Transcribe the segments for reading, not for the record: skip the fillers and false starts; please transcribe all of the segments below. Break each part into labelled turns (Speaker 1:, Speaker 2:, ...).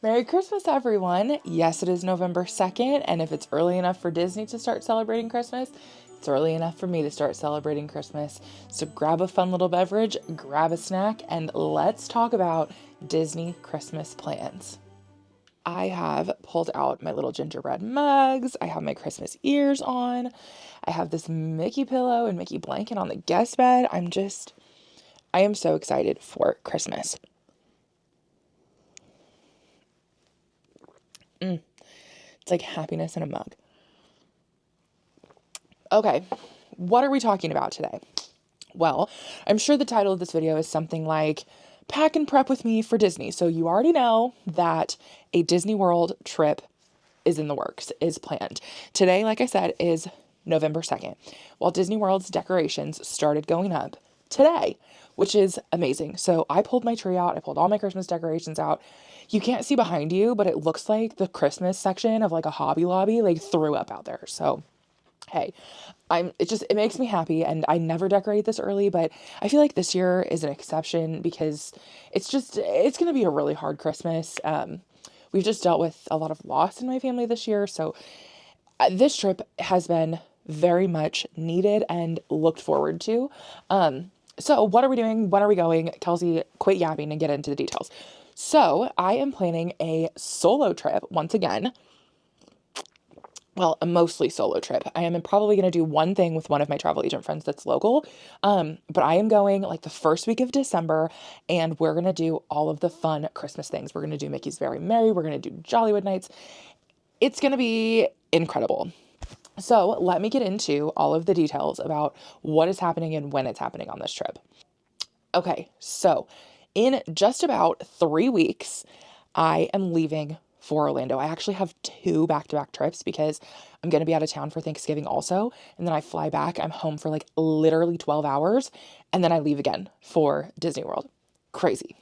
Speaker 1: Merry Christmas, everyone. Yes, it is November 2nd, and if it's early enough for Disney to start celebrating Christmas, it's early enough for me to start celebrating Christmas. So grab a fun little beverage, grab a snack, and let's talk about Disney Christmas plans. I have pulled out my little gingerbread mugs. I have my Christmas ears on. I have this Mickey pillow and Mickey blanket on the guest bed. I am so excited for Christmas. It's like happiness in a mug. Okay, what are we talking about today? Well, I'm sure the title of this video is something like Pack and Prep with Me for Disney. So you already know that a Disney World trip is in the works, is planned. Today, like I said, is November 2nd. Walt Disney World's decorations started going up today, which is amazing. So I pulled my tree out. I pulled all my Christmas decorations out. You can't see behind you, but it looks like the Christmas section of like a Hobby Lobby like threw up out there. So hey, it makes me happy, and I never decorate this early, but I feel like this year is an exception because it's going to be a really hard Christmas. We've just dealt with a lot of loss in my family this year, so this trip has been very much needed and looked forward to. So what are we doing? When are we going? Kelsey, quit yapping and get into the details. So I am planning a solo trip once again. Well, a mostly solo trip. I am probably going to do one thing with one of my travel agent friends that's local. But I am going like the first week of December, and we're going to do all of the fun Christmas things. We're going to do Mickey's Very Merry. We're going to do Jollywood Nights. It's going to be incredible. So let me get into all of the details about what is happening and when it's happening on this trip. Okay, so in just about 3 weeks, I am leaving for Orlando. I actually have two back-to-back trips because I'm going to be out of town for Thanksgiving also. And then I fly back. I'm home for like literally 12 hours. And then I leave again for Disney World. Crazy.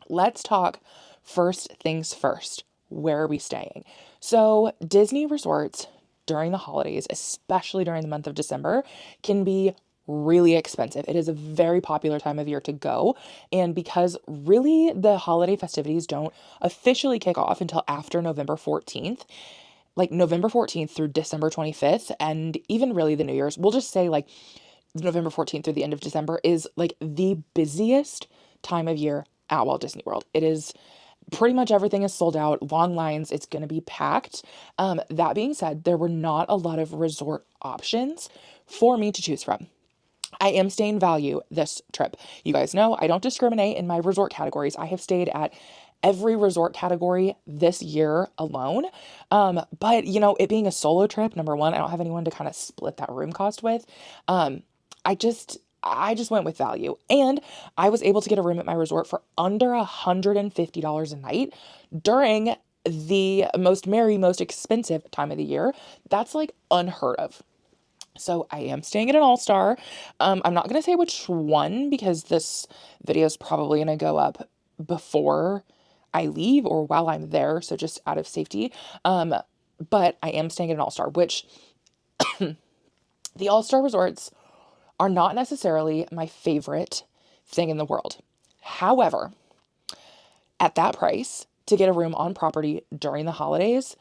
Speaker 1: Let's talk first things first. Where are we staying? So Disney resorts during the holidays, especially during the month of December, can be really expensive. It is a very popular time of year to go. And because really the holiday festivities don't officially kick off until after November 14th, like November 14th through December 25th, and even really the New Year's, we'll just say like November 14th through the end of December is like the busiest time of year at Walt Disney World. It is pretty much everything is sold out, long lines, it's going to be packed. That being said, there were not a lot of resort options for me to choose from. I am staying value this trip. You guys know I don't discriminate in my resort categories. I have stayed at every resort category this year alone. But it being a solo trip, number one, I don't have anyone to kind of split that room cost with. I just I just went with value, and I was able to get a room at my resort for under $150 a night during the most merry, most expensive time of the year. That's like unheard of. So I am staying at an all-star. I'm not going to say which one because this video is probably going to go up before I leave or while I'm there. So just out of safety. But I am staying at an all-star, which the all-star resorts are not necessarily my favorite thing in the world. However, at that price, to get a room on property during the holidays,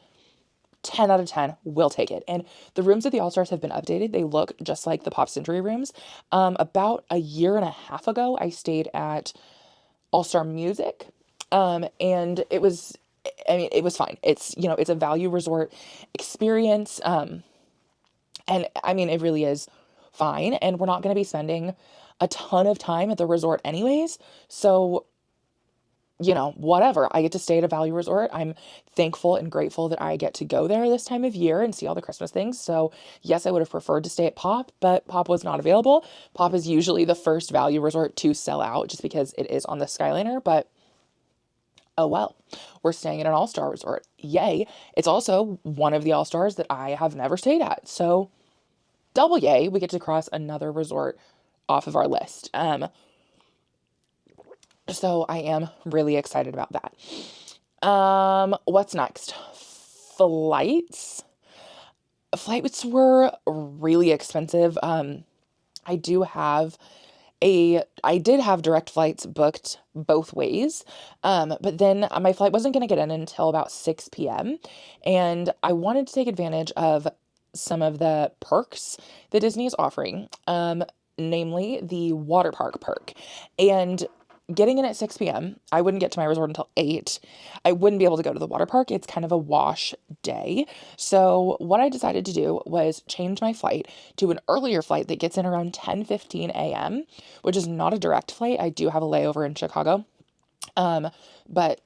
Speaker 1: 10 out of 10 will take it. And the rooms at the All-Stars have been updated. They look just like the Pop Century rooms. About a year and a half ago, I stayed at All-Star Music. And it was fine. It's a value resort experience. And it really is fine. And we're not going to be spending a ton of time at the resort anyways. So whatever. I get to stay at a value resort. I'm thankful and grateful that I get to go there this time of year and see all the Christmas things. So yes, I would have preferred to stay at Pop, but Pop was not available. Pop is usually the first value resort to sell out just because it is on the Skyliner, but oh well, we're staying at an all-star resort. Yay. It's also one of the all-stars that I have never stayed at. So double yay, we get to cross another resort off of our list. So I am really excited about that. What's next? Flights. Flights were really expensive. I do have I did have direct flights booked both ways, but then my flight wasn't going to get in until about 6 p.m. And I wanted to take advantage of some of the perks that Disney is offering, namely the water park perk. And getting in at 6 p.m., I wouldn't get to my resort until 8. I wouldn't be able to go to the water park. It's kind of a wash day. So what I decided to do was change my flight to an earlier flight that gets in around 10:15 a.m., which is not a direct flight. I do have a layover in Chicago, but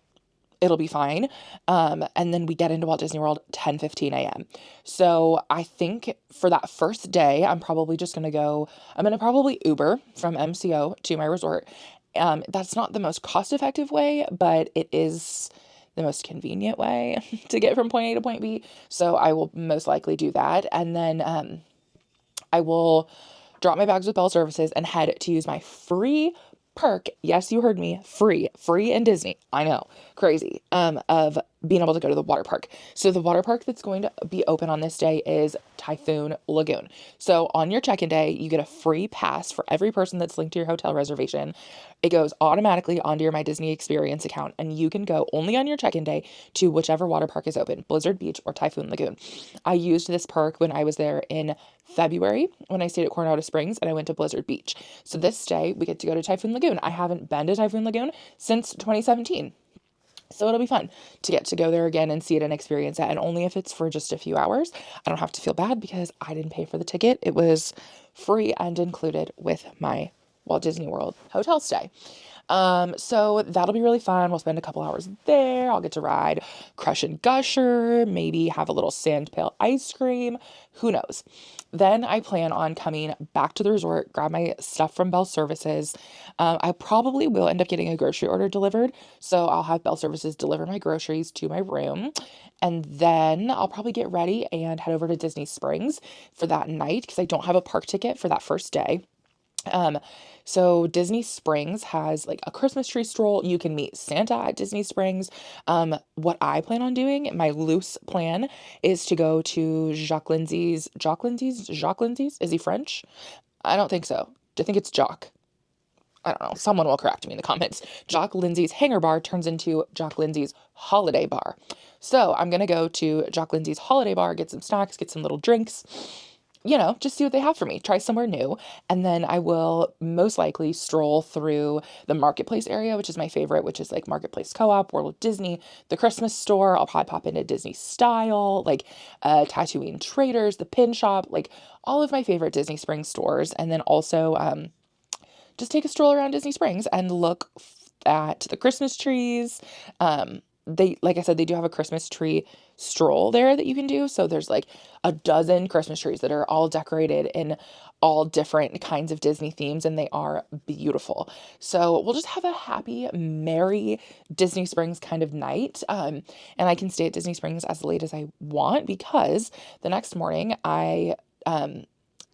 Speaker 1: it'll be fine. And then we get into Walt Disney World 10:15 a.m. So I think for that first day, I'm going to probably Uber from MCO to my resort. That's not the most cost effective way, but it is the most convenient way to get from point A to point B. So I will most likely do that. And then I will drop my bags with Bell Services and head to use my free perk. Yes, you heard me. Free in Disney. I know. Crazy. Of being able to go to the water park. So the water park that's going to be open on this day is Typhoon Lagoon. So on your check-in day, you get a free pass for every person that's linked to your hotel reservation. It goes automatically onto your My Disney Experience account, and you can go only on your check-in day to whichever water park is open, Blizzard Beach or Typhoon Lagoon. I used this perk when I was there in February when I stayed at Coronado Springs and I went to Blizzard Beach. So this day we get to go to Typhoon Lagoon. I haven't been to Typhoon Lagoon since 2017. So it'll be fun to get to go there again and see it and experience it. And only if it's for just a few hours. I don't have to feel bad because I didn't pay for the ticket. It was free and included with my Walt Disney World hotel stay. So that'll be really fun. We'll spend a couple hours there. I'll get to ride Crush and Gusher, maybe have a little sand pail ice cream. Who knows? Then I plan on coming back to the resort, grab my stuff from Bell Services. I probably will end up getting a grocery order delivered. So I'll have Bell Services deliver my groceries to my room. And then I'll probably get ready and head over to Disney Springs for that night because I don't have a park ticket for that first day. So Disney Springs has like a Christmas tree stroll. You can meet Santa at Disney Springs. What I plan on doing, my loose plan is to go to Jacques Lindsay's. Is he French? I don't think so. I think it's Jock. I don't know. Someone will correct me in the comments. Jock Lindsay's Hangar Bar turns into Jock Lindsay's Holiday Bar. So I'm going to go to Jock Lindsay's Holiday Bar, get some snacks, get some little drinks, just see what they have for me, try somewhere new. And then I will most likely stroll through the marketplace area, which is my favorite, which is like Marketplace Co-op, World of Disney, the Christmas store. I'll probably pop into Disney Style, like Tatooine Traders, the Pin Shop, like all of my favorite Disney Springs stores. And then also just take a stroll around Disney Springs and look at the Christmas trees. Like I said, they do have a Christmas tree stroll there that you can do. So there's like a dozen Christmas trees that are all decorated in all different kinds of Disney themes, and they are beautiful. So we'll just have a happy, merry Disney Springs kind of night. And I can stay at Disney Springs as late as I want because the next morning I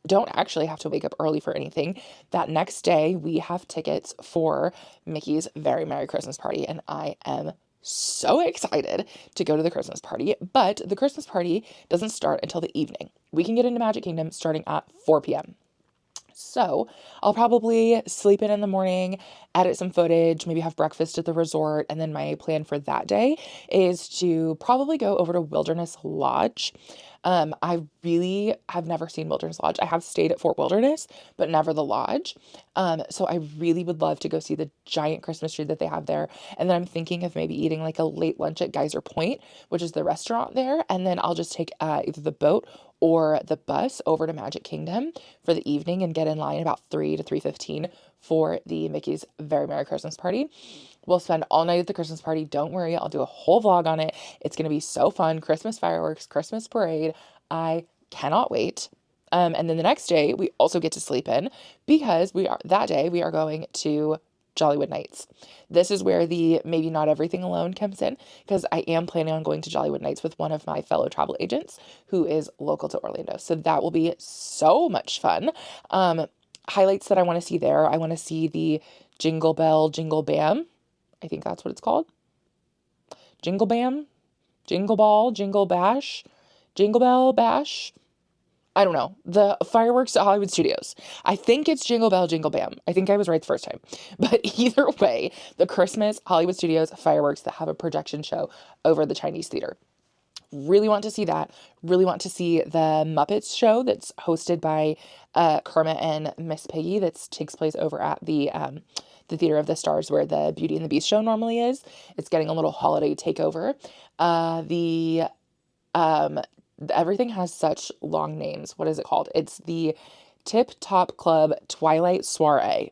Speaker 1: don't actually have to wake up early for anything. That next day we have tickets for Mickey's Very Merry Christmas Party, and I am so excited to go to the Christmas party, but the Christmas party doesn't start until the evening. We can get into Magic Kingdom starting at 4 p.m. So I'll probably sleep in the morning, edit some footage, maybe have breakfast at the resort. And then my plan for that day is to probably go over to Wilderness Lodge. I really have never seen Wilderness Lodge. I have stayed at Fort Wilderness, but never the lodge. So I really would love to go see the giant Christmas tree that they have there. And then I'm thinking of maybe eating like a late lunch at Geyser Point, which is the restaurant there. And then I'll just take either the boat or the bus over to Magic Kingdom for the evening and get in line about 3 to 3:15 for the Mickey's Very Merry Christmas Party. We'll spend all night at the Christmas party. Don't worry, I'll do a whole vlog on it. It's going to be so fun. Christmas fireworks, Christmas parade. I cannot wait. And then the next day, we also get to sleep in because we are going to Jollywood Nights. This is where the maybe not everything alone comes in because I am planning on going to Jollywood Nights with one of my fellow travel agents who is local to Orlando. So that will be so much fun. Highlights that I want to see there. I want to see the Jingle Bell, Jingle Bam. I think that's what it's called. Jingle Bam, Jingle Ball, Jingle Bash, Jingle Bell Bash. I don't know. The fireworks at Hollywood Studios. I think it's Jingle Bell, Jingle Bam. I think I was right the first time. But either way, the Christmas Hollywood Studios fireworks that have a projection show over the Chinese theater. Really want to see that. Really want to see the Muppets show that's hosted by Kermit and Miss Piggy that takes place over at the Theater of the Stars where the Beauty and the Beast show normally is. It's getting a little holiday takeover. The everything has such long names. What is it called? It's the Tip Top Club Twilight Soiree.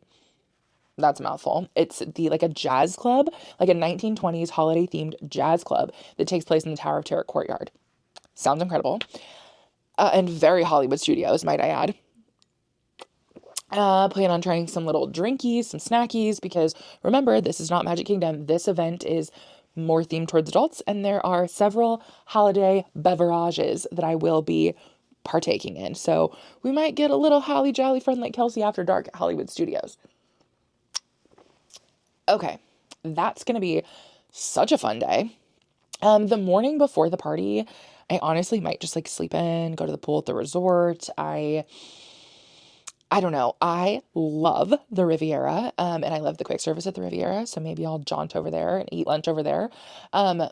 Speaker 1: That's a mouthful. It's the like a jazz club, like a 1920s holiday themed jazz club that takes place in the Tower of Terror courtyard. Sounds incredible. And very Hollywood Studios, might I add. Plan on trying some little drinkies, some snackies, because remember, this is not Magic Kingdom. This event is more themed towards adults, and there are several holiday beverages that I will be partaking in. So we might get a little holly jolly friend like Kelsey after dark at Hollywood Studios. Okay, that's gonna be such a fun day. The morning before the party, I honestly might just like sleep in, go to the pool at the resort. I don't know. I love the Riviera, and I love the quick service at the Riviera. So maybe I'll jaunt over there and eat lunch over there. Um,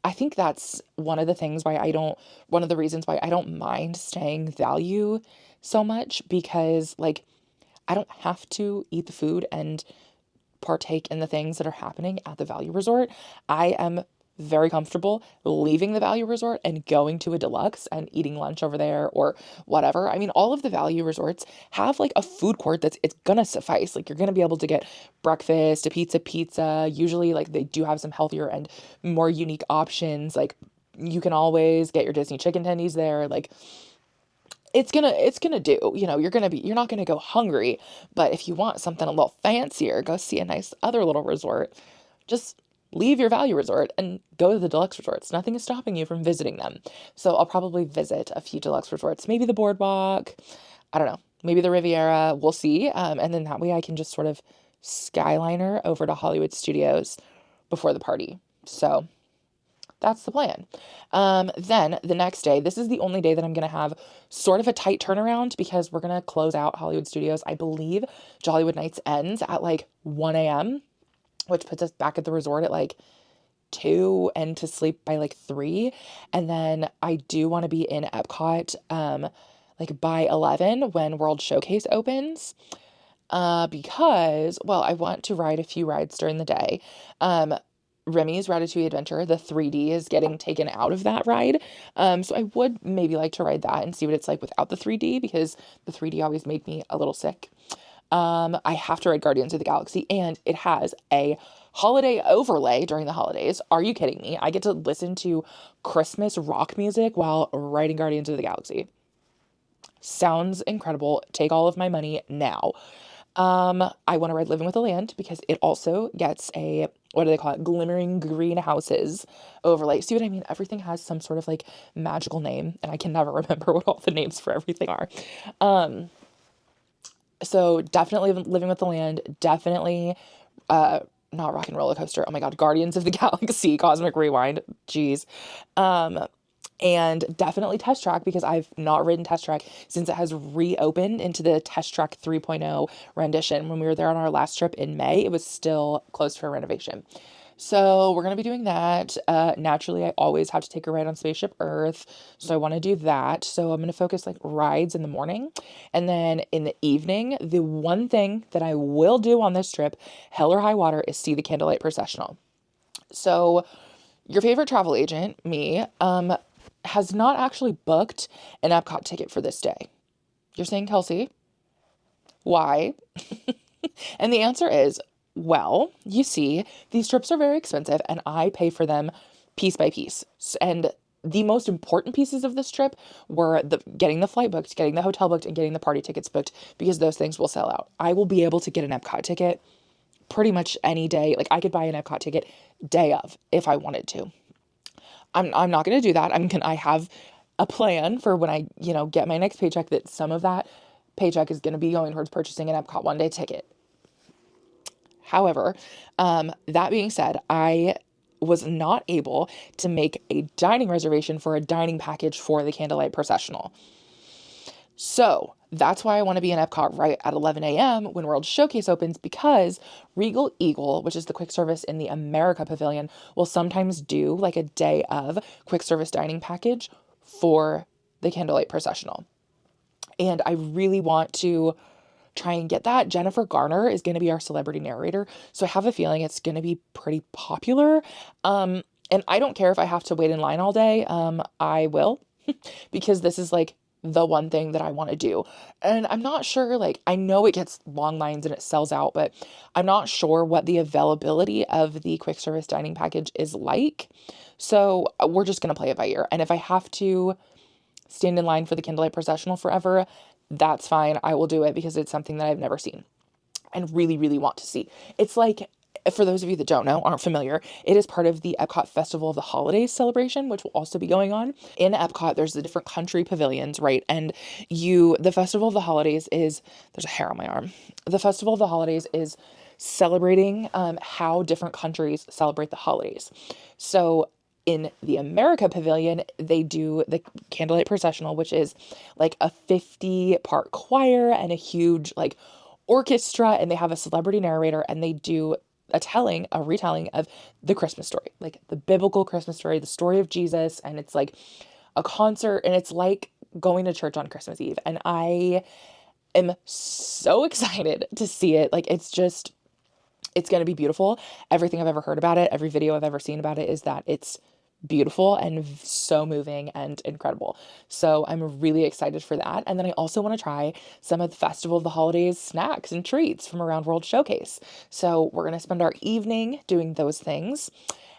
Speaker 1: I think that's one of the reasons why I don't mind staying value so much because like I don't have to eat the food and partake in the things that are happening at the value resort. I am very comfortable leaving the value resort and going to a deluxe and eating lunch over there or whatever. I mean, all of the value resorts have like a food court that's it's gonna suffice. Like you're gonna be able to get breakfast, a pizza. Usually like they do have some healthier and more unique options. Like you can always get your Disney chicken tendies there. Like it's gonna do, you're not gonna go hungry, but if you want something a little fancier, go see a nice other little resort. Just leave your value resort and go to the deluxe resorts. Nothing is stopping you from visiting them. So I'll probably visit a few deluxe resorts, maybe the Boardwalk, I don't know, maybe the Riviera, we'll see. And then that way I can just sort of skyliner over to Hollywood Studios before the party. So that's the plan. Then the next day, this is the only day that I'm going to have sort of a tight turnaround because we're going to close out Hollywood Studios. I believe Jollywood Nights ends at like 1 a.m., which puts us back at the resort at like 2 and to sleep by like 3. And then I do want to be in Epcot like by 11 when World Showcase opens. Because, well, I want to ride a few rides during the day. Remy's Ratatouille Adventure, the 3D is getting taken out of that ride. So I would maybe like to ride that and see what it's like without the 3D because the 3D always made me a little sick. I have to ride Guardians of the Galaxy and it has a holiday overlay during the holidays. Are you kidding me? I get to listen to Christmas rock music while riding Guardians of the Galaxy. Sounds incredible. Take all of my money now. I want to ride Living with the Land because it also gets a, what do they call it? Glimmering greenhouses overlay. See what I mean? Everything has some sort of like magical name and I can never remember what all the names for everything are. So definitely Living with the Land, definitely, not Rock and Roller Coaster. Oh my God, Guardians of the Galaxy, Cosmic Rewind. Jeez. And definitely Test Track because I've not ridden Test Track since it has reopened into the Test Track 3.0 rendition. When we were there on our last trip in May, it was still closed for renovation. So we're going to be doing that. Naturally, I always have to take a ride on Spaceship Earth. So I want to do that. So I'm going to focus like rides in the morning. And then in the evening, the one thing that I will do on this trip, hell or high water, is see the candlelight processional. So your favorite travel agent, me, has not actually booked an Epcot ticket for this day. You're saying, Kelsey, why? And the answer is, well, you see, these trips are very expensive and I pay for them piece by piece. And the most important pieces of this trip were getting the flight booked, getting the hotel booked, and getting the party tickets booked because those things will sell out. I will be able to get an Epcot ticket pretty much any day. Like I could buy an Epcot ticket day of if I wanted to. I'm not going to do that. I have a plan for when I, get my next paycheck that some of that paycheck is going to be going towards purchasing an Epcot one-day ticket. However, that being said, I was not able to make a dining reservation for a dining package for the candlelight processional. So that's why I want to be in Epcot right at 11 a.m. when World Showcase opens, because Regal Eagle, which is the quick service in the America Pavilion, will sometimes do like a day of quick service dining package for the candlelight processional. And I really want to try and get that. Jennifer Garner is going to be our celebrity narrator, so I have a feeling it's going to be pretty popular. And I don't care if I have to wait in line all day. I will, because this is like the one thing that I want to do. And I'm not sure, like, I know it gets long lines and it sells out, but I'm not sure what the availability of the quick service dining package is like. So we're just going to play it by ear. And if I have to stand in line for the candlelight processional forever, that's fine. I will do it because it's something that I've never seen and really, really want to see. It's like, for those of you that don't know, aren't familiar, it is part of the Epcot Festival of the Holidays celebration, which will also be going on. In Epcot, there's the different country pavilions, right? And the Festival of the Holidays is, there's a hair on my arm. The Festival of the Holidays is celebrating how different countries celebrate the holidays. So in the America Pavilion, they do the candlelight processional, which is like a 50-part choir and a huge like orchestra, and they have a celebrity narrator, and they do a retelling of the Christmas story, like the biblical Christmas story, the story of Jesus. And it's like a concert, and it's like going to church on Christmas Eve. And I am so excited to see it. Like, it's going to be beautiful. Everything I've ever heard about it, every video I've ever seen about it, is that it's beautiful and so moving and incredible. So I'm really excited for that. And then I also want to try some of the Festival of the Holidays snacks and treats from around World Showcase. So we're going to spend our evening doing those things.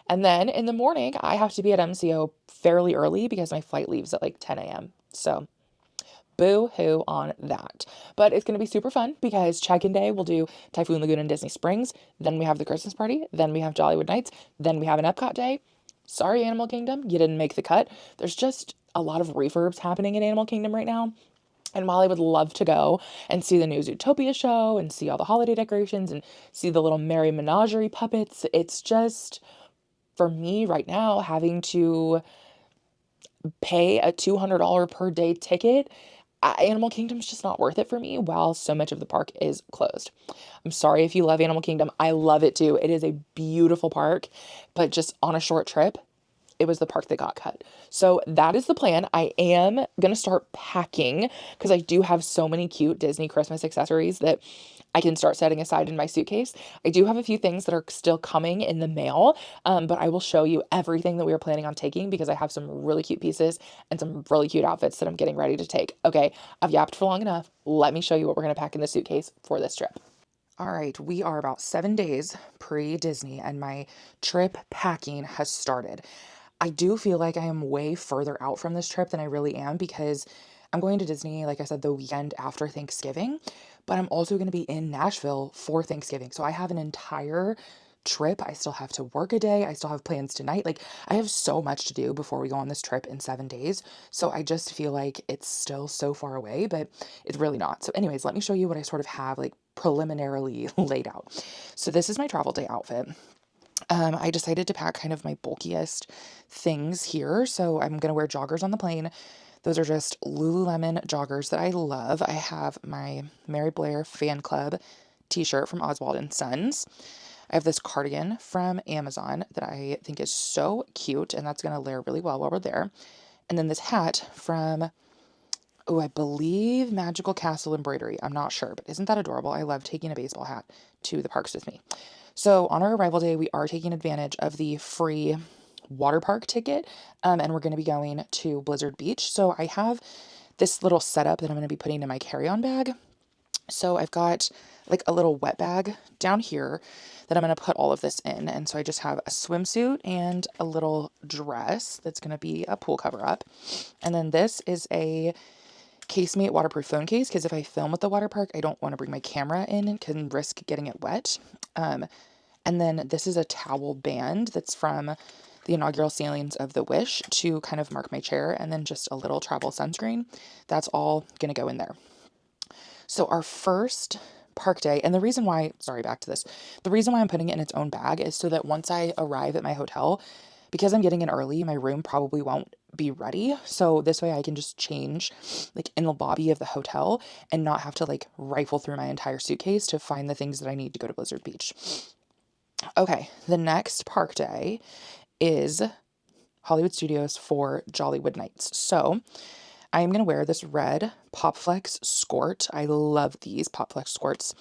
Speaker 1: And then in the morning, I have to be at MCO fairly early because my flight leaves at like 10 a.m. So boo hoo on that. But it's going to be super fun because check-in day we'll do Typhoon Lagoon and Disney Springs. Then we have the Christmas party. Then we have Jollywood Nights. Then we have an Epcot day. Sorry, Animal Kingdom, you didn't make the cut. There's just a lot of refurbs happening in Animal Kingdom right now. And while I would love to go and see the new Zootopia show and see all the holiday decorations and see the little Merry Menagerie puppets, it's just, for me right now, having to pay a $200 per day ticket, Animal Kingdom's just not worth it for me while so much of the park is closed. I'm sorry if you love Animal Kingdom. I love it too. It is a beautiful park, but just on a short trip, it was the park that got cut. So that is the plan. I am going to start packing because I do have so many cute Disney Christmas accessories that I can start setting aside in my suitcase. I do have a few things that are still coming in the mail, but I will show you everything that we are planning on taking because I have some really cute pieces and some really cute outfits that I'm getting ready to take. Okay, I've yapped for long enough. Let me show you what we're going to pack in the suitcase for this trip. All right, we are about 7 days pre-Disney and my trip packing has started. I do feel like I am way further out from this trip than I really am because I'm going to Disney, like I said, the weekend after Thanksgiving, but I'm also going to be in Nashville for Thanksgiving. So I have an entire trip. I still have to work a day. I still have plans tonight. Like, I have so much to do before we go on this trip in 7 days. So I just feel like it's still so far away, but it's really not. So anyways, let me show you what I sort of have like preliminarily laid out. So this is my travel day outfit. I decided to pack kind of my bulkiest things here. So I'm going to wear joggers on the plane. Those are just Lululemon joggers that I love. I have my Mary Blair fan club t-shirt from Oswald and Sons. I have this cardigan from Amazon that I think is so cute, and that's going to layer really well while we're there. And then this hat from, oh, I believe Magical Castle Embroidery. I'm not sure, but isn't that adorable? I love taking a baseball hat to the parks with me. So on our arrival day, we are taking advantage of the free water park ticket, and we're going to be going to Blizzard Beach. So I have this little setup that I'm going to be putting in my carry-on bag. So I've got like a little wet bag down here that I'm going to put all of this in. And so I just have a swimsuit and a little dress that's going to be a pool cover up. And then this is a Casemate waterproof phone case because if I film at the water park, I don't want to bring my camera in and can risk getting it wet. And then this is a towel band that's from the inaugural sailings of the Wish to kind of mark my chair, and then just a little travel sunscreen. That's all going to go in there. So our first park day, and the reason why, sorry, back to this. The reason why I'm putting it in its own bag is so that once I arrive at my hotel, because I'm getting in early, my room probably won't be ready. So this way I can just change like in the lobby of the hotel and not have to like rifle through my entire suitcase to find the things that I need to go to Blizzard Beach. Okay, the next park day is Hollywood Studios for Jollywood Nights. So I'm going to wear this red Popflex skirt. I love these Popflex skirts.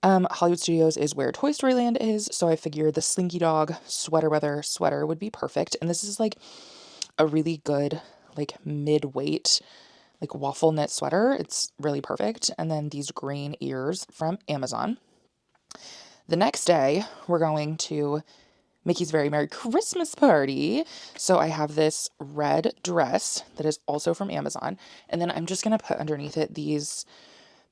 Speaker 1: Hollywood Studios is where Toy Story Land is, so I figured the Slinky Dog sweater weather sweater would be perfect. And this is like a really good, like mid-weight, like waffle knit sweater. It's really perfect. And then these green ears from Amazon. The next day, we're going to Mickey's Very Merry Christmas Party. So I have this red dress that is also from Amazon. And then I'm just going to put underneath it these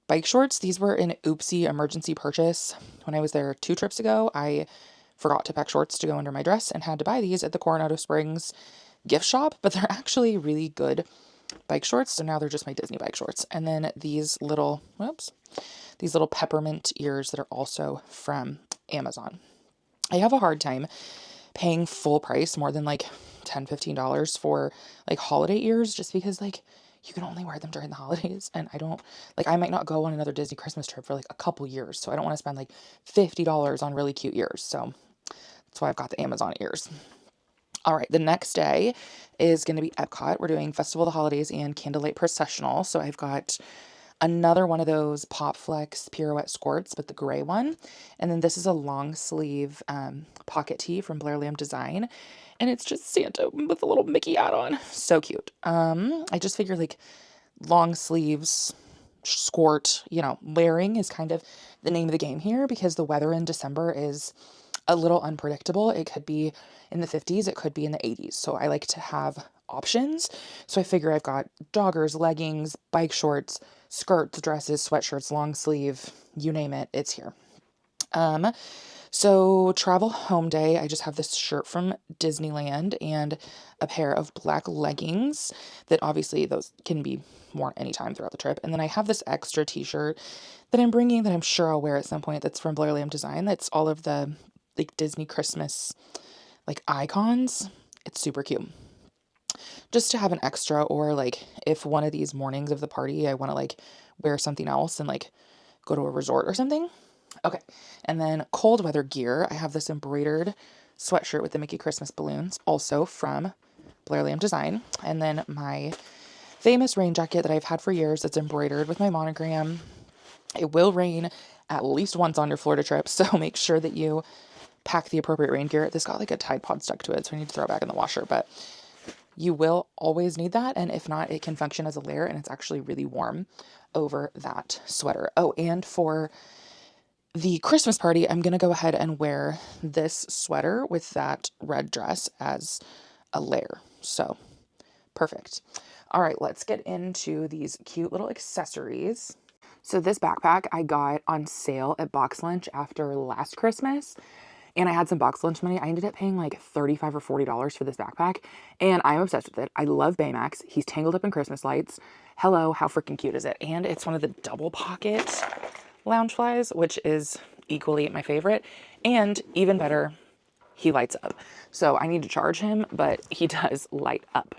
Speaker 1: bike shorts. These were an oopsie emergency purchase. When I was there 2 trips ago, I forgot to pack shorts to go under my dress and had to buy these at the Coronado Springs gift shop, but they're actually really good bike shorts. So now they're just my Disney bike shorts. And then these little, these little peppermint ears that are also from Amazon. I have a hard time paying full price, more than like $10-15 for like holiday ears, just because like you can only wear them during the holidays. And I don't like, I might not go on another Disney Christmas trip for like a couple years. So I don't want to spend like $50 on really cute ears. So that's why I've got the Amazon ears. All right, the next day is going to be Epcot. We're doing Festival of the Holidays and Candlelight Processional. So I've got another one of those Popflex pirouette skirts, but the gray one. And then this is a long sleeve pocket tee from Blair Lamb Design. And it's just Santa with a little Mickey hat on. So cute. I just figured like long sleeves, skirt, layering is kind of the name of the game here because the weather in December is a little unpredictable. It could be in the 50s, it could be in the 80s. So I like to have options. So I figure I've got joggers, leggings, bike shorts, skirts, dresses, sweatshirts, long sleeve, you name it, it's here. So travel home day, I just have this shirt from Disneyland and a pair of black leggings that obviously those can be worn anytime throughout the trip. And then I have this extra t-shirt that I'm bringing that I'm sure I'll wear at some point that's from Blair Lamb Design. That's all of the like Disney Christmas like icons. It's super cute. Just to have an extra, or like if one of these mornings of the party I want to like wear something else and like go to a resort or something. Okay. And then cold weather gear. I have this embroidered sweatshirt with the Mickey Christmas balloons, also from Blair Lamb Design. And then my famous rain jacket that I've had for years. It's embroidered with my monogram. It will rain at least once on your Florida trip, so make sure that you pack the appropriate rain gear. This got like a Tide Pod stuck to it, so I need to throw it back in the washer, but you will always need that. And if not, it can function as a layer, and it's actually really warm over that sweater. Oh, and for the Christmas party, I'm going to go ahead and wear this sweater with that red dress as a layer. So perfect. All right, let's get into these cute little accessories. So this backpack I got on sale at Box Lunch after last Christmas, and I had some Box Lunch money. I ended up paying like $35 or $40 for this backpack, and I'm obsessed with it. I love Baymax. He's tangled up in Christmas lights. Hello, how freaking cute is it? And it's one of the double pocket Loungeflies, which is equally my favorite, and even better, he lights up. So I need to charge him, but he does light up.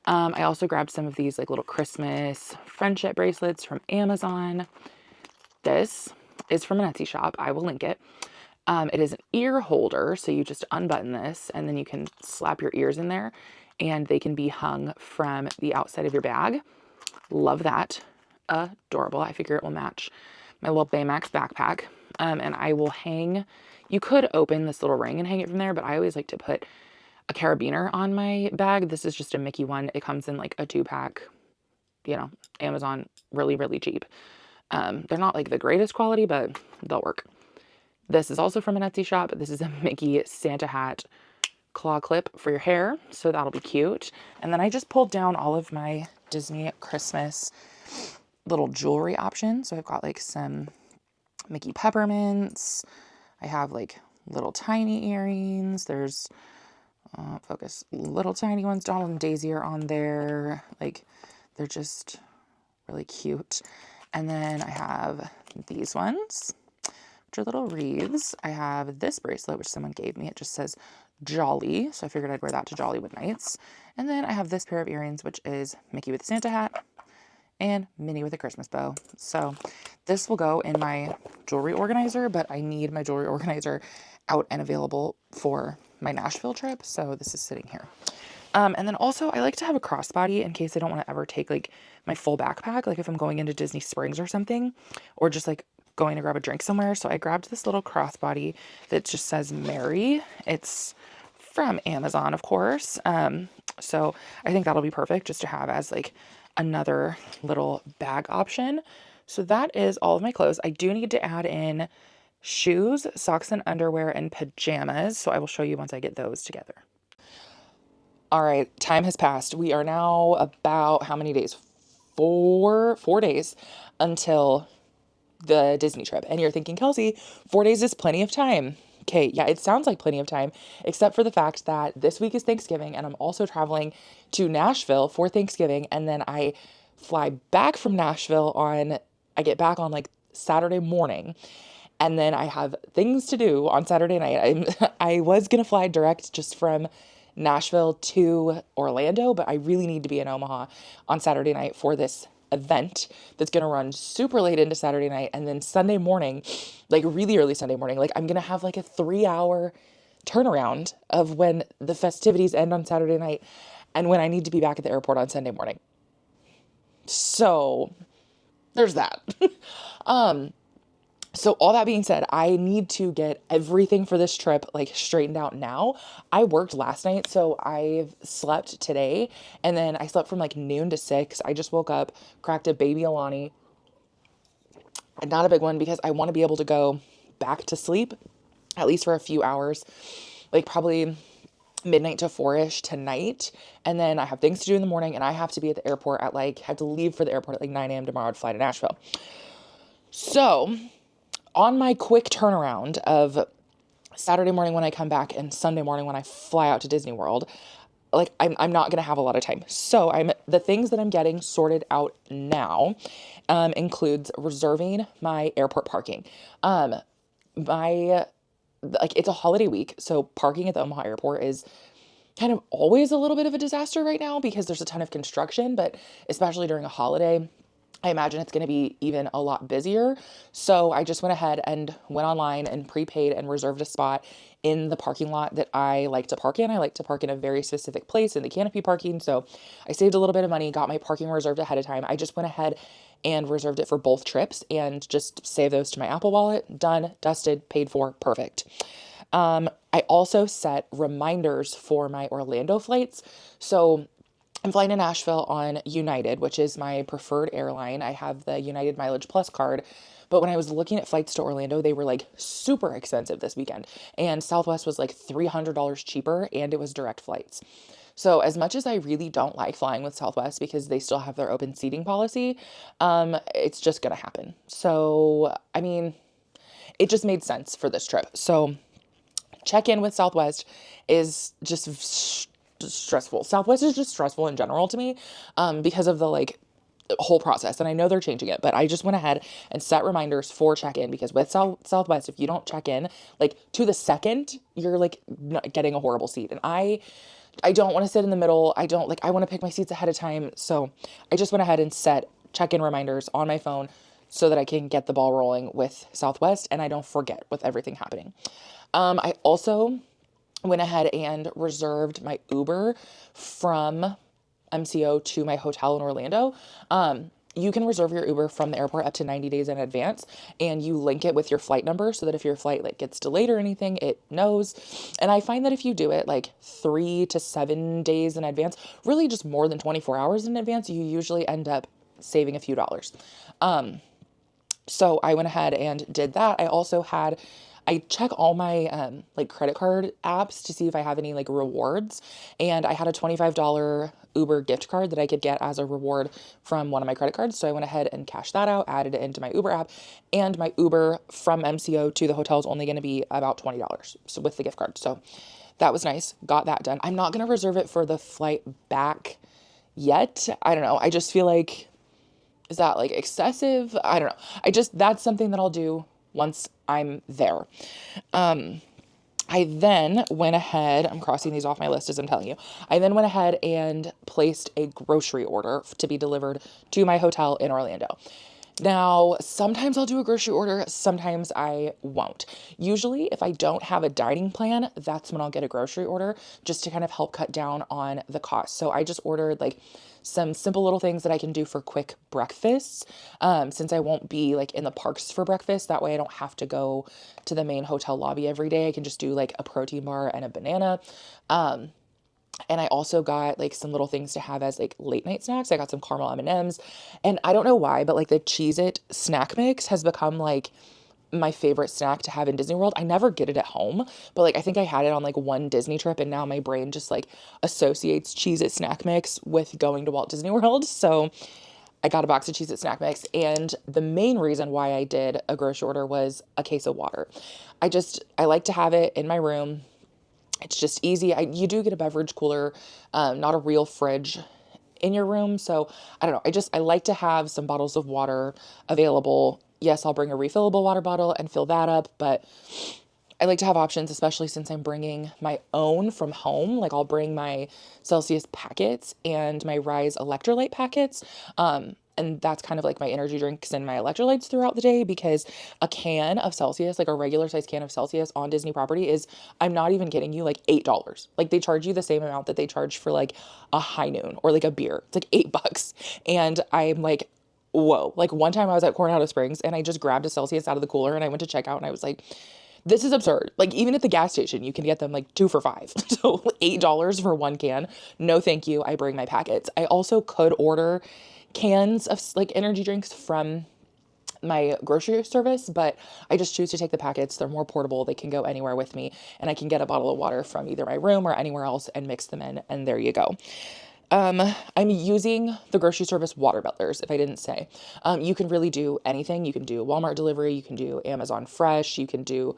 Speaker 1: I also grabbed some of these like little Christmas friendship bracelets from Amazon. This is from an Etsy shop. I will link it. It is an ear holder. So you just unbutton this and then you can slap your ears in there and they can be hung from the outside of your bag. Love that. Adorable. I figure it will match my little Baymax backpack. And I will hang, you could open this little ring and hang it from there, but I always like to put a carabiner on my bag. This is just a Mickey one. It comes in like a 2-pack, Amazon, really, really cheap. They're not like the greatest quality, but they'll work. This is also from an Etsy shop. This is a Mickey Santa hat claw clip for your hair. So that'll be cute. And then I just pulled down all of my Disney Christmas little jewelry options. So I've got like some Mickey peppermints. I have like little tiny earrings. There's focus, little tiny ones. Donald and Daisy are on there. Like, they're just really cute. And then I have these ones, which are little wreaths. I have this bracelet, which someone gave me. It just says Jolly. So I figured I'd wear that to Jollywood nights. And then I have this pair of earrings, which is Mickey with a Santa hat and Minnie with a Christmas bow. So this will go in my jewelry organizer, but I need my jewelry organizer out and available for my Nashville trip. So this is sitting here. And then also I like to have a crossbody in case I don't want to ever take like my full backpack, like if I'm going into Disney Springs or something, or just like going to grab a drink somewhere. So I grabbed this little crossbody that just says Mary. It's from Amazon, of course. So I think that'll be perfect just to have as like another little bag option. So that is all of my clothes. I do need to add in shoes, socks and underwear, and pajamas. So I will show you once I get those together. All right, time has passed. We are now about how many days? Four days until the Disney trip. And you're thinking, Kelsey, 4 days is plenty of time. Okay, yeah, it sounds like plenty of time, except for the fact that this week is Thanksgiving and I'm also traveling to Nashville for Thanksgiving. And then I fly back from Nashville I get back on like Saturday morning. And then I have things to do on Saturday night. I was going to fly direct just from Nashville to Orlando, but I really need to be in Omaha on Saturday night for this event that's going to run super late into Saturday night. And then Sunday morning, like really early Sunday morning, like I'm going to have like a 3-hour turnaround of when the festivities end on Saturday night and when I need to be back at the airport on Sunday morning. So there's that. So all that being said, I need to get everything for this trip like straightened out now. I worked last night, so I've slept today, and then I slept from like noon to 6. I just woke up, cracked a baby Alani, not a big one because I want to be able to go back to sleep at least for a few hours, like probably midnight to 4-ish tonight. And then I have things to do in the morning and I have to be at the airport have to leave for the airport at like 9 a.m. tomorrow to fly to Nashville. So on my quick turnaround of Saturday morning when I come back and Sunday morning when I fly out to Disney World, like I'm not going to have a lot of time. So the things that I'm getting sorted out now, includes reserving my airport parking. It's a holiday week. So parking at the Omaha airport is kind of always a little bit of a disaster right now because there's a ton of construction, but especially during a holiday, I imagine it's going to be even a lot busier. So I just went ahead and went online and prepaid and reserved a spot in the parking lot that I like to park in. I like to park in a very specific place in the canopy parking. So I saved a little bit of money, got my parking reserved ahead of time. I just went ahead and reserved it for both trips and just save those to my Apple Wallet. Done, dusted, paid for, perfect. I also set reminders for my Orlando flights. So I'm flying to Nashville on United, which is my preferred airline. I have the United Mileage Plus card. But when I was looking at flights to Orlando, they were like super expensive this weekend. And Southwest was like $300 cheaper and it was direct flights. So as much as I really don't like flying with Southwest because they still have their open seating policy, it's just going to happen. So, I mean, it just made sense for this trip. So check-in with Southwest is just stressful. Southwest is just stressful in general to me, because of the like whole process. And I know they're changing it, but I just went ahead and set reminders for check-in because with Southwest, if you don't check in, like to the second, you're like getting a horrible seat. And I don't want to sit in the middle. I want to pick my seats ahead of time. So I just went ahead and set check-in reminders on my phone so that I can get the ball rolling with Southwest and I don't forget with everything happening. I also went ahead and reserved my Uber from MCO to my hotel in Orlando. You can reserve your Uber from the airport up to 90 days in advance, and you link it with your flight number so that if your flight like gets delayed or anything, it knows. And I find that if you do it like 3 to 7 days in advance, really just more than 24 hours in advance, you usually end up saving a few dollars. So I went ahead and did that. I check all my like credit card apps to see if I have any like rewards, and I had a $25 Uber gift card that I could get as a reward from one of my credit cards. So I went ahead and cashed that out, added it into my Uber app, and my Uber from MCO to the hotel is only going to be about $20 so with the gift card. So that was nice. Got that done. I'm not going to reserve it for the flight back yet. I don't know. I just feel like, is that like excessive? I don't know. That's something that I'll do once I'm there. I then went ahead, I'm crossing these off my list as I'm telling you. I then went ahead and placed a grocery order to be delivered to my hotel in Orlando. Now, sometimes I'll do a grocery order, sometimes I won't. Usually, if I don't have a dining plan, that's when I'll get a grocery order just to kind of help cut down on the cost. So I just ordered like some simple little things that I can do for quick breakfasts, since I won't be like in the parks for breakfast. That way I don't have to go to the main hotel lobby every day. I can just do like a protein bar and a banana. And I also got like some little things to have as like late night snacks. I got some caramel M&Ms, and I don't know why, but like the Cheez-It snack mix has become like my favorite snack to have in Disney World. I never get it at home, but like I think I had it on like one Disney trip, and now my brain just like associates Cheez-It snack mix with going to Walt Disney World. So I got a box of Cheez-It snack mix, and the main reason why I did a grocery order was a case of water. I like to have it in my room. It's just easy. You do get a beverage cooler, not a real fridge in your room. So I don't know. I like to have some bottles of water available. Yes, I'll bring a refillable water bottle and fill that up, but I like to have options, especially since I'm bringing my own from home. Like I'll bring my Celsius packets and my Rise electrolyte packets. And that's kind of like my energy drinks and my electrolytes throughout the day, because a can of Celsius, like a regular size can of Celsius on Disney property is, I'm not even kidding you, like $8. Like they charge you the same amount that they charge for like a high noon or like a beer. It's like $8. And I'm like, whoa. Like one time I was at Coronado Springs and I just grabbed a Celsius out of the cooler and I went to check out and I was like, this is absurd. Like even at the gas station, you can get them like 2 for $5. So $8 for one can. No, thank you. I bring my packets. I also could order cans of like energy drinks from my grocery service, but I just choose to take the packets. They're more portable. They can go anywhere with me, and I can get a bottle of water from either my room or anywhere else and mix them in. And there you go. I'm using the grocery service water buttlers, if I didn't say. You can really do anything. You can do Walmart delivery. You can do Amazon Fresh. You can do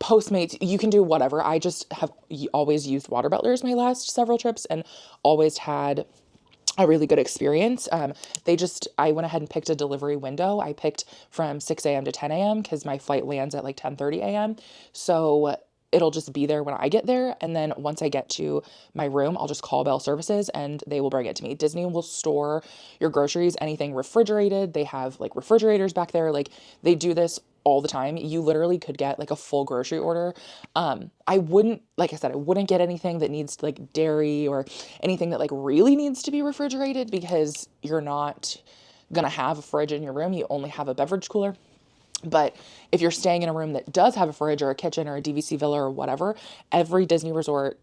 Speaker 1: Postmates. You can do whatever. I just have always used water buttlers my last several trips and always had a really good experience. I went ahead and picked a delivery window. I picked from 6 a.m. to 10 a.m. because my flight lands at like 10:30 a.m. So it'll just be there when I get there. And then once I get to my room, I'll just call Bell Services and they will bring it to me. Disney will store your groceries, anything refrigerated. They have like refrigerators back there. Like they do this all the time. You literally could get like a full grocery order. I wouldn't, like I said, I wouldn't get anything that needs like dairy or anything that like really needs to be refrigerated, because you're not gonna have a fridge in your room. You only have a beverage cooler. But if you're staying in a room that does have a fridge or a kitchen or a DVC villa or whatever, every Disney resort,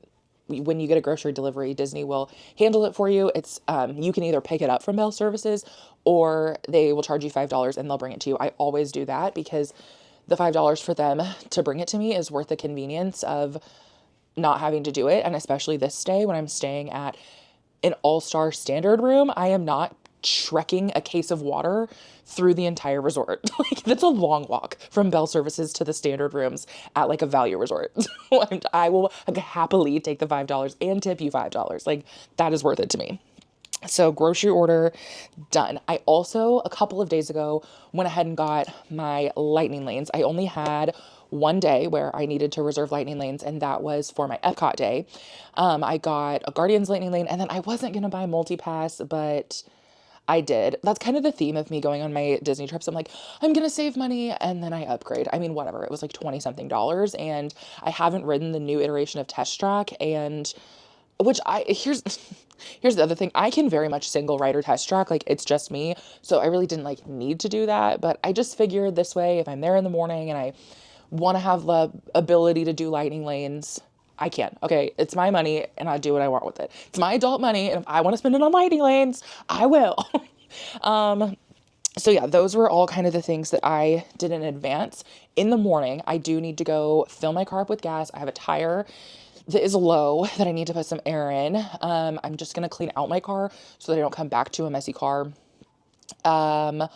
Speaker 1: when you get a grocery delivery, Disney will handle it for you. It's you can either pick it up from Bell Services or they will charge you $5 and they'll bring it to you. I always do that because the $5 for them to bring it to me is worth the convenience of not having to do it. And especially this stay when I'm staying at an all-star standard room, I am not trekking a case of water through the entire resort. Like that's a long walk from Bell Services to the standard rooms at like a value resort. And I will happily take the $5 and tip you $5. Like that is worth it to me. So grocery order done. I also, a couple of days ago, went ahead and got my lightning lanes. I only had one day where I needed to reserve lightning lanes, and that was for my Epcot day. I got a Guardians lightning lane, and then I wasn't going to buy multi-pass, but I did. That's kind of the theme of me going on my Disney trips. I'm like, I'm going to save money and then I upgrade. I mean, whatever. It was like 20 something dollars, and I haven't ridden the new iteration of Test Track, and here's here's the other thing. I can very much single rider Test Track. Like it's just me. So I really didn't like need to do that, but I just figured this way, if I'm there in the morning and I want to have the ability to do lightning lanes, I can. Okay, it's my money and I do what I want with it. It's my adult money, and if I want to spend it on lightning lanes, I will. So yeah, those were all kind of the things that I did in advance. In the morning, I do need to go fill my car up with gas. I have a tire that is low that I need to put some air in. I'm just gonna clean out my car so that I don't come back to a messy car. I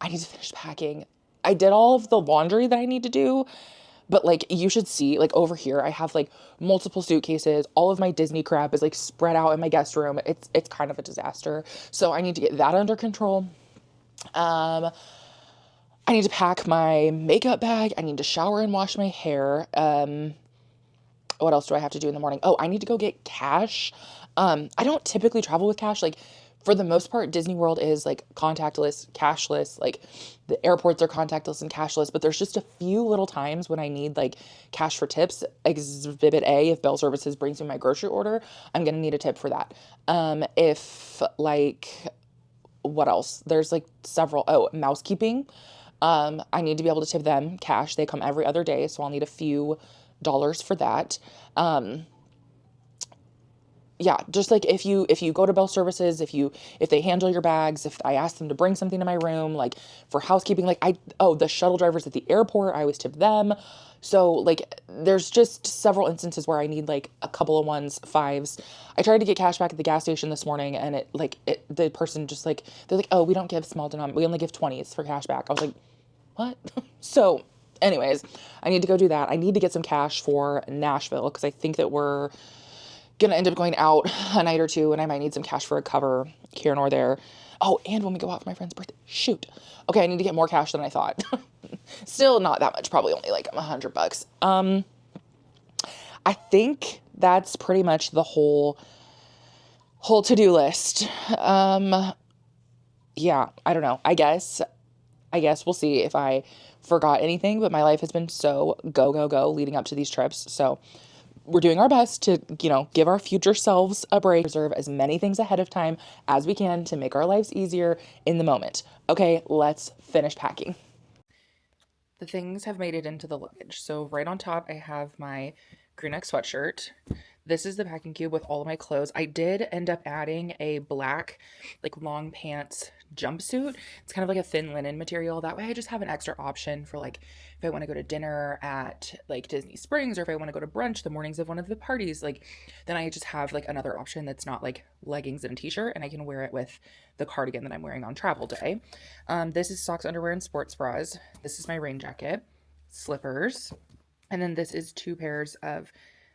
Speaker 1: need to finish packing. I did all of the laundry that I need to do. But like you should see, like over here, I have like multiple suitcases. All of my Disney crap is like spread out in my guest room. It's kind of a disaster. So I need to get that under control. I need to pack my makeup bag. I need to shower and wash my hair. What else do I have to do in the morning? Oh, I need to go get cash. I don't typically travel with cash. Like, for the most part, Disney World is like contactless, cashless. Like, the airports are contactless and cashless, but there's just a few little times when I need like cash for tips. Exhibit A, if Bell Services brings me my grocery order, I'm gonna need a tip for that. If like, what else? There's like several. Oh, mousekeeping. I need to be able to tip them cash. They come every other day, so I'll need a few dollars for that. Yeah, just like if you go to Bell Services, if they handle your bags, if I ask them to bring something to my room, like for housekeeping, like the shuttle drivers at the airport, I always tip them. So like there's just several instances where I need like a couple of ones, fives. I tried to get cash back at the gas station this morning, and the person just like, they're like, "Oh, we don't give small we only give 20s for cash back." I was like, "What?" So anyways, I need to go do that. I need to get some cash for Nashville because I think that we're gonna end up going out a night or two, and I might need some cash for a cover here nor there. Oh, and when we go out for my friend's birthday, shoot. Okay, I need to get more cash than I thought. Still not that much, probably only like $100. I think that's pretty much the whole to-do list. Yeah, I don't know. I guess we'll see if I forgot anything, but my life has been so go, go, go leading up to these trips. So we're doing our best to, give our future selves a break, reserve as many things ahead of time as we can to make our lives easier in the moment. Okay, let's finish packing. The things have made it into the luggage. So right on top, I have my crew neck sweatshirt. This is the packing cube with all of my clothes. I did end up adding a black, like long pants jumpsuit. It's kind of like a thin linen material. That way I just have an extra option for like if I want to go to dinner at like Disney Springs, or if I want to go to brunch the mornings of one of the parties, like then I just have like another option that's not like leggings and a t-shirt, and I can wear it with the cardigan that I'm wearing on travel day. This is socks, underwear, and sports bras. This is my rain jacket, slippers, and then this is 2 pairs of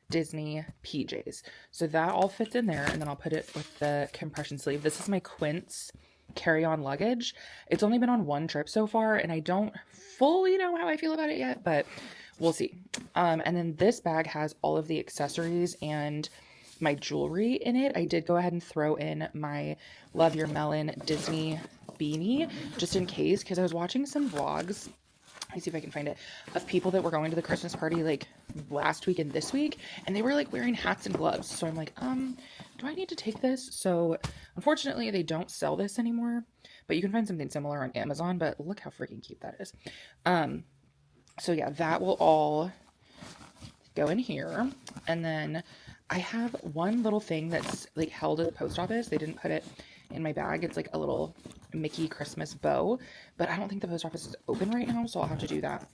Speaker 1: Disney PJs. So that all fits in there, and then I'll put it with the compression sleeve. This is my Quince carry-on luggage. It's only been on 1 trip so far, and I don't fully know how I feel about it yet, but we'll see. And then this bag has all of the accessories and my jewelry in it. I did go ahead and throw in my Love Your Melon Disney beanie just in case, because I was watching some vlogs. Let me see if I can find it, of people that were going to the Christmas party like last week and this week, and they were like wearing hats and gloves. So I'm like, do I need to take this? So unfortunately they don't sell this anymore, but you can find something similar on Amazon. But look how freaking cute that is. So yeah, that will all go in here. And then I have one little thing that's like held at the post office. They didn't put it in my bag. It's like a little Mickey Christmas bow, but I don't think the post office is open right now, so I'll have to do that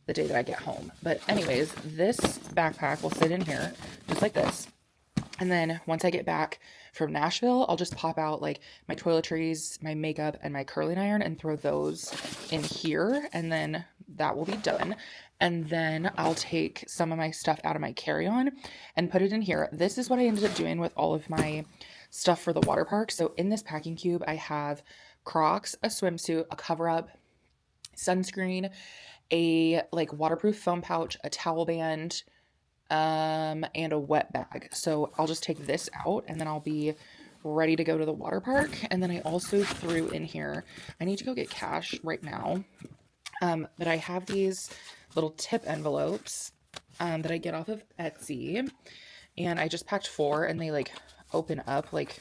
Speaker 1: the day that I get home. But anyways, this backpack will sit in here just like this. And then once I get back from Nashville, I'll just pop out like my toiletries, my makeup, and my curling iron and throw those in here. And then that will be done. And then I'll take some of my stuff out of my carry-on and put it in here. This is what I ended up doing with all of my stuff for the water park. So in this packing cube, I have Crocs, a swimsuit, a cover-up, sunscreen, a like waterproof foam pouch, a towel band, and a wet bag. So I'll just take this out, and then I'll be ready to go to the water park. And then I also threw in here, I need to go get cash right now, but I have these little tip envelopes that I get off of Etsy, and I just packed 4, and they like open up, like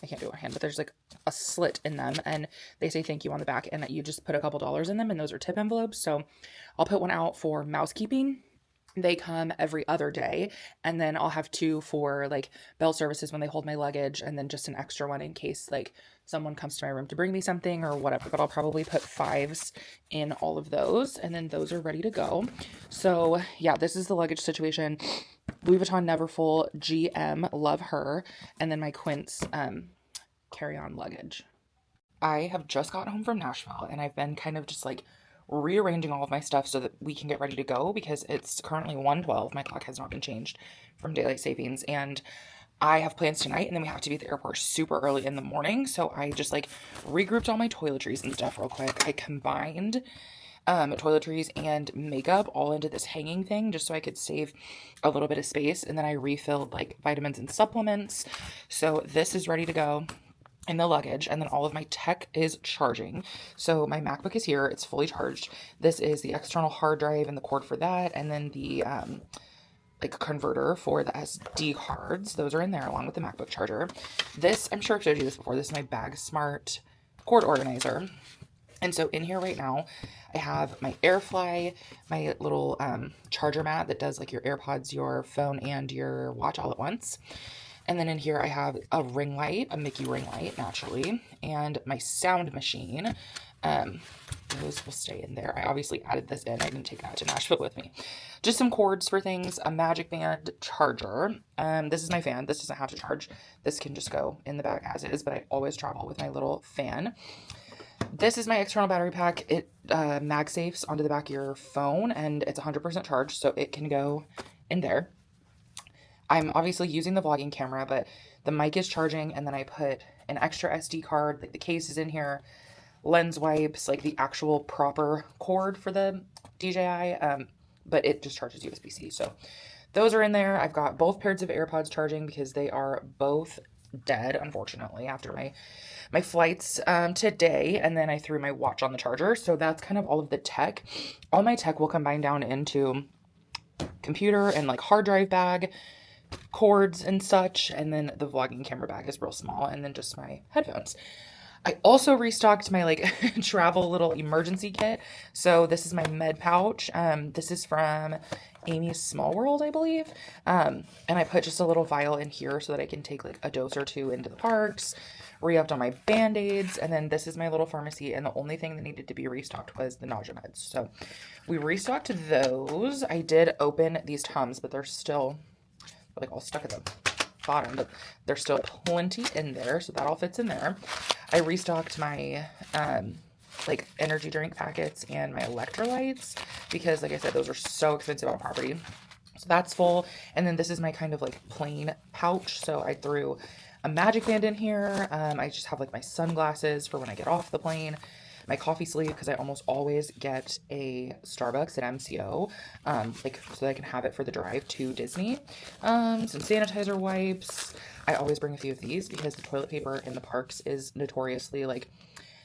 Speaker 1: I can't do it on hand, but there's like a slit in them, and they say thank you on the back, and you just put a couple dollars in them, and those are tip envelopes. So I'll put one out for mousekeeping. They come every other day, and then I'll have 2 for like Bell Services when they hold my luggage, and then just an extra one in case like someone comes to my room to bring me something or whatever. But I'll probably put 5s in all of those, and then those are ready to go. So yeah, this is the luggage situation. Louis Vuitton Neverfull GM, love her, and then my Quince carry-on luggage. I have just gotten home from Nashville, and I've been kind of just like rearranging all of my stuff so that we can get ready to go, because it's currently 1:12. My clock has not been changed from daylight savings, and I have plans tonight, and then we have to be at the airport super early in the morning. So I just like regrouped all my toiletries and stuff real quick. I combined toiletries and makeup all into this hanging thing just so I could save a little bit of space. And then I refilled like vitamins and supplements. So this is ready to go in the luggage, and then all of my tech is charging. So my MacBook is here, it's fully charged. This is the external hard drive and the cord for that, and then the like converter for the SD cards. Those are in there along with the MacBook charger. This, I'm sure I've showed you this before, this is my Bag Smart cord organizer. And so in here right now, I have my AirFly, my little charger mat that does like your AirPods, your phone, and your watch all at once. And then in here I have a ring light, a Mickey ring light, naturally, and my sound machine. Those will stay in there. I obviously added this in. I didn't take that to Nashville with me. Just some cords for things, a Magic Band charger. This is my fan. This doesn't have to charge. This can just go in the bag as is, but I always travel with my little fan. This is my external battery pack. It MagSafes onto the back of your phone, and it's 100% charged, so it can go in there. I'm obviously using the vlogging camera, but the mic is charging, and then I put an extra SD card, like the case is in here, lens wipes, like the actual proper cord for the DJI, but it just charges USB-C. So those are in there. I've got both pairs of AirPods charging because they are both dead, unfortunately, after my flights today, and then I threw my watch on the charger. So that's kind of all of the tech. All my tech will combine down into computer and like hard drive bag, cords and such, and then the vlogging camera bag is real small, and then just my headphones. I also restocked my like travel little emergency kit. So this is my med pouch. This is from Amy's Small World, I believe. And I put just a little vial in here so that I can take like a dose or two into the parks, re-upped on my Band-Aids, and then this is my little pharmacy, and the only thing that needed to be restocked was the nausea meds. So we restocked those. I did open these Tums, but they're still like all stuck at the bottom, but there's still plenty in there, so that all fits in there. I restocked my like energy drink packets and my electrolytes because, like I said, those are so expensive on property. So that's full. And then this is my kind of like plain pouch. So I threw a Magic Band in here. I just have like my sunglasses for when I get off the plane, my coffee sleeve, because I almost always get a Starbucks at MCO, like so that I can have it for the drive to Disney. Some sanitizer wipes. I always bring a few of these because the toilet paper in the parks is notoriously like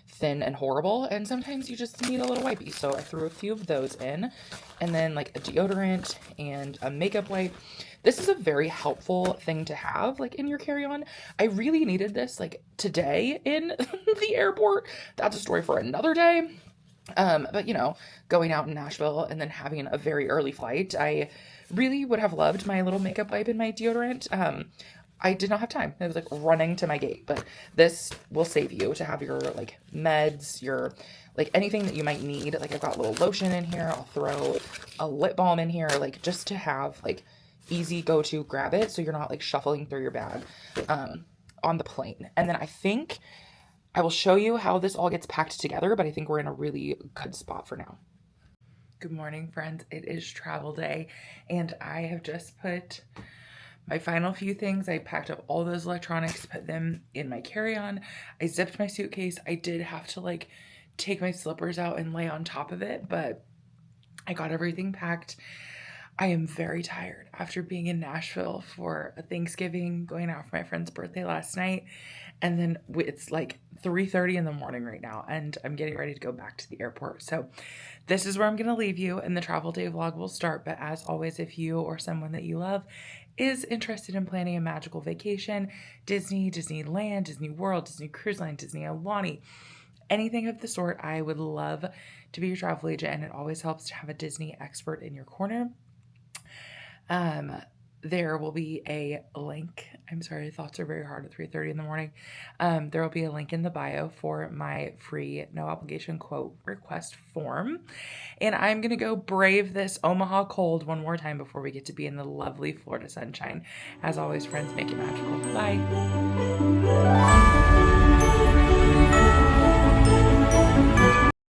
Speaker 1: thin and horrible, and sometimes you just need a little wipey. So I threw a few of those in, and then like a deodorant and a makeup wipe. This is a very helpful thing to have like in your carry-on. I really needed this like today in the airport. That's a story for another day. But you know, going out in Nashville and then having a very early flight, I really would have loved my little makeup wipe and my deodorant. I did not have time. I was like running to my gate, but this will save you to have your like meds, your like anything that you might need. Like I've got a little lotion in here. I'll throw a lip balm in here, like just to have like easy go to grab it. So you're not like shuffling through your bag, on the plane. And then I think I will show you how this all gets packed together, but I think we're in a really good spot for now. Good morning, friends. It is travel day, and I have just put my final few things. I packed up all those electronics, put them in my carry-on. I zipped my suitcase. I did have to like take my slippers out and lay on top of it, but I got everything packed. I am very tired after being in Nashville for a Thanksgiving, going out for my friend's birthday last night, and then it's like 3:30 in the morning right now, and I'm getting ready to go back to the airport. So this is where I'm going to leave you, and the travel day vlog will start. But as always, if you or someone that you love is interested in planning a magical vacation, Disney, Disneyland, Disney World, Disney Cruise Line, Disney Aulani, anything of the sort, I would love to be your travel agent, and it always helps to have a Disney expert in your corner. There will be a link. I'm sorry, thoughts are very hard at 3:30 in the morning. There will be a link in the bio for my free no obligation quote request form. And I'm going to go brave this Omaha cold one more time before we get to be in the lovely Florida sunshine. As always, friends, make it magical. Bye.